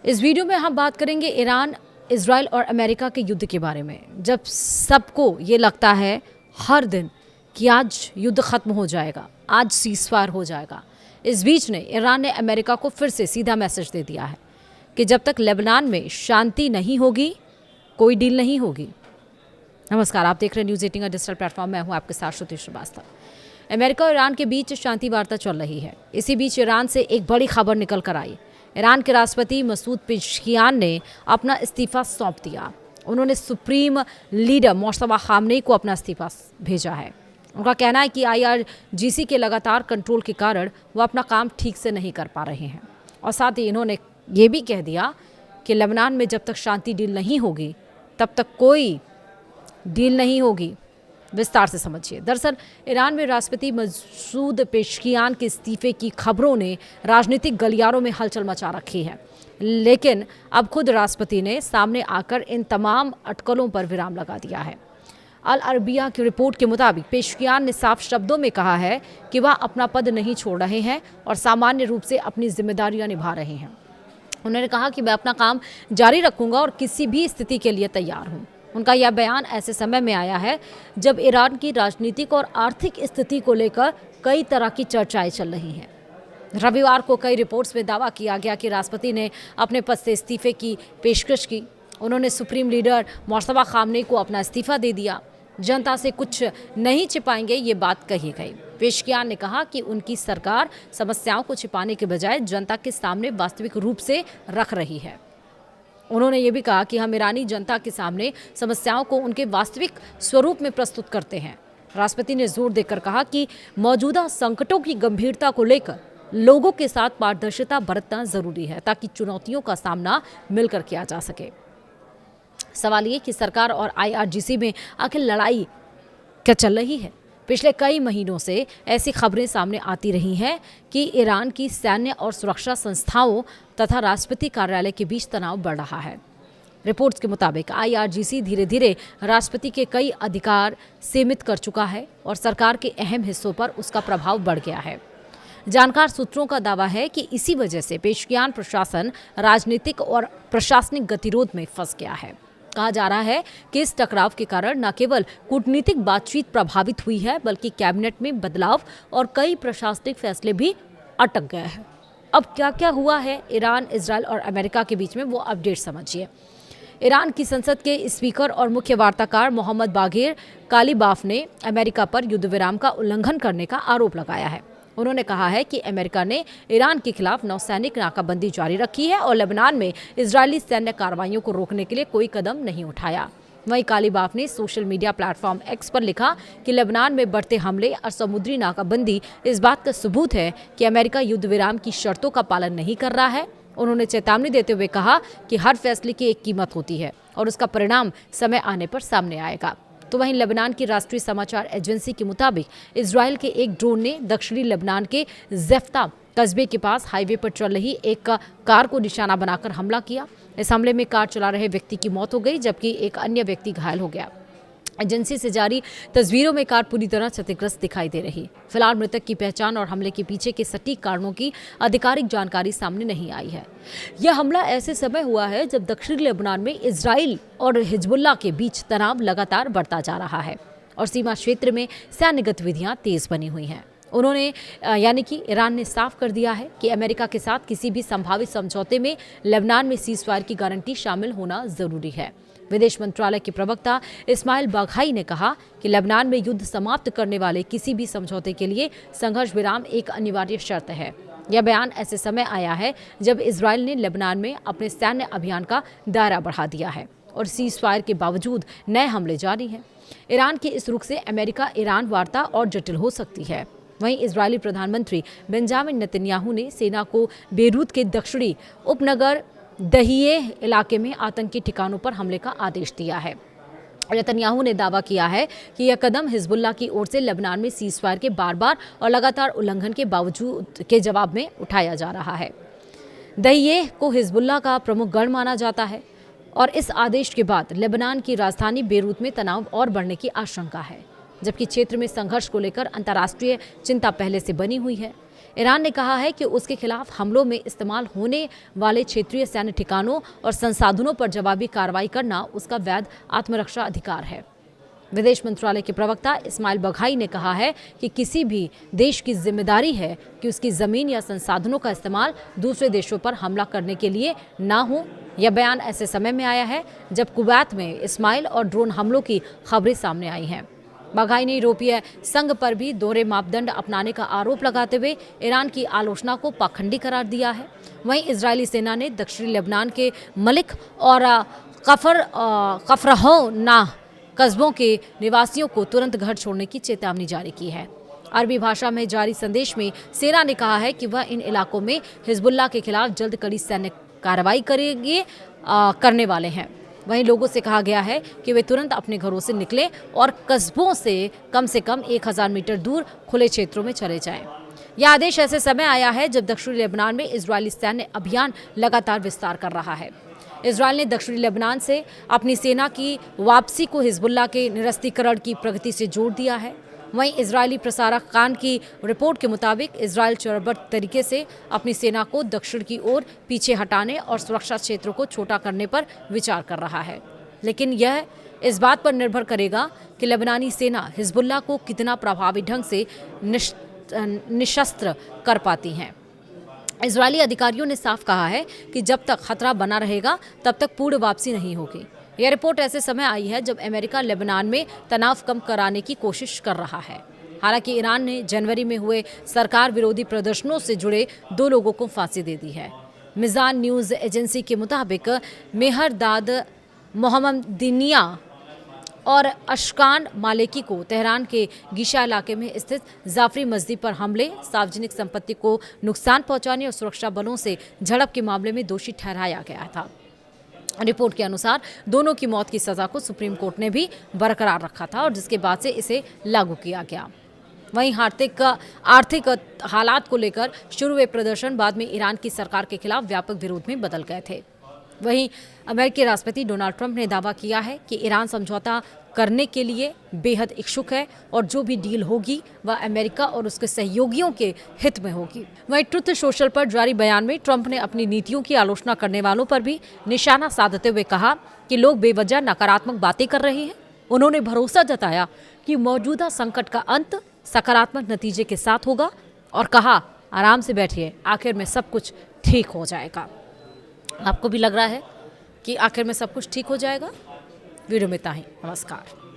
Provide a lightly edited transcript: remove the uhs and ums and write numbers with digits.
इस वीडियो में हम बात करेंगे ईरान, इजराइल और अमेरिका के युद्ध के बारे में। जब सबको ये लगता है हर दिन कि आज युद्ध खत्म हो जाएगा, आज सीज़फायर हो जाएगा, इस बीच ने ईरान ने अमेरिका को फिर से सीधा मैसेज दे दिया है कि जब तक लेबनान में शांति नहीं होगी कोई डील नहीं होगी। नमस्कार, आप देख रहे हैं न्यूज़ 18 डिजिटल प्लेटफॉर्म। मैं हूं आपके साथ श्रुति श्रीवास्तव। अमेरिका और ईरान के बीच शांति वार्ता चल रही है। इसी बीच ईरान से एक बड़ी खबर निकल कर आई। ईरान के राष्ट्रपति मसूद पेज़ेश्कियान ने अपना इस्तीफा सौंप दिया। उन्होंने सुप्रीम लीडर मोस्तफा खामनेई को अपना इस्तीफा भेजा है। उनका कहना है कि IRGC के लगातार कंट्रोल के कारण वो अपना काम ठीक से नहीं कर पा रहे हैं, और साथ ही इन्होंने ये भी कह दिया कि लेबनान में जब तक शांति डील नहीं होगी तब तक कोई डील नहीं होगी। विस्तार से समझिए। दरअसल ईरान में राष्ट्रपति मसूद पेज़ेश्कियान के इस्तीफे की खबरों ने राजनीतिक गलियारों में हलचल मचा रखी है, लेकिन अब खुद राष्ट्रपति ने सामने आकर इन तमाम अटकलों पर विराम लगा दिया है। अल अरबिया की रिपोर्ट के मुताबिक पेज़ेश्कियान ने साफ शब्दों में कहा है कि वह अपना पद नहीं छोड़ रहे हैं और सामान्य रूप से अपनी जिम्मेदारियां निभा रहे हैं। उन्होंने कहा कि मैं अपना काम जारी रखूंगा और किसी भी स्थिति के लिए तैयार हूं। उनका यह बयान ऐसे समय में आया है जब ईरान की राजनीतिक और आर्थिक स्थिति को लेकर कई तरह की चर्चाएं चल रही हैं। रविवार को कई रिपोर्ट्स में दावा किया गया कि राष्ट्रपति ने अपने पद से इस्तीफे की पेशकश की। उन्होंने सुप्रीम लीडर मोस्तफा खामनेई को अपना इस्तीफा दे दिया। जनता से कुछ नहीं छिपाएंगे, ये बात कही गई। पेज़ेश्कियान ने कहा कि उनकी सरकार समस्याओं को छिपाने के बजाय जनता के सामने वास्तविक रूप से रख रही है। उन्होंने ये भी कहा कि हम ईरानी जनता के सामने समस्याओं को उनके वास्तविक स्वरूप में प्रस्तुत करते हैं। राष्ट्रपति ने जोर देकर कहा कि मौजूदा संकटों की गंभीरता को लेकर लोगों के साथ पारदर्शिता बरतना जरूरी है ताकि चुनौतियों का सामना मिलकर किया जा सके। सवाल ये कि सरकार और IRGC में आखिर लड़ाई क्या चल रही है। पिछले कई महीनों से ऐसी खबरें सामने आती रही हैं कि ईरान की सैन्य और सुरक्षा संस्थाओं तथा राष्ट्रपति कार्यालय के बीच तनाव बढ़ रहा है। रिपोर्ट्स के मुताबिक IRGC धीरे धीरे राष्ट्रपति के कई अधिकार सीमित कर चुका है और सरकार के अहम हिस्सों पर उसका प्रभाव बढ़ गया है। जानकार सूत्रों का दावा है कि इसी वजह से पेज़ेश्कियान प्रशासन राजनीतिक और प्रशासनिक गतिरोध में फंस गया है। कहा जा रहा है कि इस टकराव के कारण न केवल कूटनीतिक बातचीत प्रभावित हुई है, बल्कि कैबिनेट में बदलाव और कई प्रशासनिक फैसले भी अटक गए हैं। अब क्या क्या हुआ है ईरान, इजराइल और अमेरिका के बीच में, वो अपडेट समझिए। ईरान की संसद के स्पीकर और मुख्य वार्ताकार मोहम्मद बाघेर कालीबाफ ने अमेरिका पर युद्ध विराम का उल्लंघन करने का आरोप लगाया है। उन्होंने कहा है कि अमेरिका ने ईरान के खिलाफ नौसैनिक नाकाबंदी जारी रखी है और लेबनान में इजरायली सैन्य कार्रवाइयों को रोकने के लिए कोई कदम नहीं उठाया। वहीं कालीबाफ ने सोशल मीडिया प्लेटफॉर्म X पर लिखा कि लेबनान में बढ़ते हमले और समुद्री नाकाबंदी इस बात का सबूत है कि अमेरिका युद्ध विराम की शर्तों का पालन नहीं कर रहा है। उन्होंने चेतावनी देते हुए कहा कि हर फैसले की एक कीमत होती है और उसका परिणाम समय आने पर सामने आएगा। तो वहीं लेबनान की राष्ट्रीय समाचार एजेंसी के मुताबिक इजराइल के एक ड्रोन ने दक्षिणी लेबनान के ज़ेफ्ता कस्बे के पास हाईवे पर चल रही एक कार को निशाना बनाकर हमला किया। इस हमले में कार चला रहे व्यक्ति की मौत हो गई, जबकि एक अन्य व्यक्ति घायल हो गया। एजेंसी से जारी तस्वीरों में कार पूरी तरह क्षतिग्रस्त दिखाई दे रही। फिलहाल मृतक की पहचान और हमले के पीछे के सटीक कारणों की आधिकारिक जानकारी सामने नहीं आई है। यह हमला ऐसे समय हुआ है जब दक्षिणी लेबनान में इजराइल और हिजबुल्लाह के बीच तनाव लगातार बढ़ता जा रहा है और सीमा क्षेत्र में सैन्य गतिविधियां तेज बनी हुई हैं। उन्होंने यानी कि ईरान ने साफ कर दिया है कि अमेरिका के साथ किसी भी संभावित समझौते में लेबनान में सीज़फायर की गारंटी शामिल होना जरूरी है। विदेश मंत्रालय के प्रवक्ता इस्माइल बाघाई ने कहा कि लेबनान में युद्ध समाप्त करने वाले किसी भी समझौते के लिए संघर्ष विराम एक अनिवार्य शर्त है। यह बयान ऐसे समय आया है जब इजराइल ने लेबनान में अपने सैन्य अभियान का दायरा बढ़ा दिया है और सीज़फायर के बावजूद नए हमले जारी हैं। ईरान के इस रुख से अमेरिका ईरान वार्ता और जटिल हो सकती है। वहीं इजरायली प्रधानमंत्री बेंजामिन नेतन्याहू ने सेना को बेरूत के दक्षिणी उपनगर दहिये इलाके में आतंकी ठिकानों पर हमले का आदेश दिया है। नेतन्याहू ने दावा किया है कि यह कदम हिजबुल्लाह की ओर से लेबनान में सीज़फायर के बार और लगातार उल्लंघन के बावजूद के जवाब में उठाया जा रहा है। दहिये को हिजबुल्लाह का प्रमुख गढ़ माना जाता है और इस आदेश के बाद लेबनान की राजधानी बेरूत में तनाव और बढ़ने की आशंका है, जबकि क्षेत्र में संघर्ष को लेकर अंतर्राष्ट्रीय चिंता पहले से बनी हुई है। ईरान ने कहा है कि उसके खिलाफ हमलों में इस्तेमाल होने वाले क्षेत्रीय सैन्य ठिकानों और संसाधनों पर जवाबी कार्रवाई करना उसका वैध आत्मरक्षा अधिकार है। विदेश मंत्रालय के प्रवक्ता इस्माइल बघाई ने कहा है कि किसी भी देश की जिम्मेदारी है कि उसकी जमीन या संसाधनों का इस्तेमाल दूसरे देशों पर हमला करने के लिए ना हो। यह बयान ऐसे समय में आया है जब कुवैत में इस्माइल और ड्रोन हमलों की खबरें सामने आई हैं। बघाई ने यूरोपीय संघ पर भी दोहरे मापदंड अपनाने का आरोप लगाते हुए ईरान की आलोचना को पाखंडी करार दिया है। वहीं इजरायली सेना ने दक्षिणी लेबनान के मलिक और कफरहौना कस्बों के निवासियों को तुरंत घर छोड़ने की चेतावनी जारी की है। अरबी भाषा में जारी संदेश में सेना ने कहा है कि वह इन इलाकों में हिजबुल्लाह के खिलाफ जल्द कड़ी सैन्य कार्रवाई करने वाले हैं। वहीं लोगों से कहा गया है कि वे तुरंत अपने घरों से निकलें और कस्बों से कम 1000 मीटर दूर खुले क्षेत्रों में चले जाएं। यह आदेश ऐसे समय आया है जब दक्षिणी लेबनान में इजरायली सैन्य अभियान लगातार विस्तार कर रहा है। इजरायल ने दक्षिणी लेबनान से अपनी सेना की वापसी को हिजबुल्लाह के निरस्तीकरण की प्रगति से जोड़ दिया है। वहीं इजरायली प्रसारक कान की रिपोर्ट के मुताबिक इजरायल चरणबद्ध तरीके से अपनी सेना को दक्षिण की ओर पीछे हटाने और सुरक्षा क्षेत्रों को छोटा करने पर विचार कर रहा है, लेकिन यह इस बात पर निर्भर करेगा कि लेबनानी सेना हिजबुल्लाह को कितना प्रभावी ढंग से निशस्त्र कर पाती है। इजरायली अधिकारियों ने साफ कहा है कि जब तक खतरा बना रहेगा तब तक पूर्ण वापसी नहीं होगी। यह रिपोर्ट ऐसे समय आई है जब अमेरिका लेबनान में तनाव कम कराने की कोशिश कर रहा है। हालांकि ईरान ने जनवरी में हुए सरकार विरोधी प्रदर्शनों से जुड़े 2 लोगों को फांसी दे दी है। मिजान न्यूज़ एजेंसी के मुताबिक मेहरदाद मोहम्मदिनिया और अशकान मालेकी को तेहरान के गीशा इलाके में स्थित जाफरी मस्जिद पर हमले, सार्वजनिक संपत्ति को नुकसान पहुंचाने और सुरक्षा बलों से झड़प के मामले में दोषी ठहराया गया था। रिपोर्ट के अनुसार दोनों की मौत की सजा को सुप्रीम कोर्ट ने भी बरकरार रखा था और जिसके बाद से इसे लागू किया गया। वहीं आर्थिक हालात को लेकर शुरू हुए प्रदर्शन बाद में ईरान की सरकार के खिलाफ व्यापक विरोध में बदल गए थे। वहीं अमेरिकी राष्ट्रपति डोनाल्ड ट्रंप ने दावा किया है कि ईरान समझौता करने के लिए बेहद इच्छुक है और जो भी डील होगी वह अमेरिका और उसके सहयोगियों के हित में होगी। वहीं ट्रुथ सोशल पर जारी बयान में ट्रंप ने अपनी नीतियों की आलोचना करने वालों पर भी निशाना साधते हुए कहा कि लोग बेवजह नकारात्मक बातें कर रहे हैं। उन्होंने भरोसा जताया कि मौजूदा संकट का अंत सकारात्मक नतीजे के साथ होगा और कहा, आराम से बैठिए, आखिर में सब कुछ ठीक हो जाएगा। आपको भी लग रहा है कि आखिर में सब कुछ ठीक हो जाएगा? वीडियो में इतना ही। नमस्कार।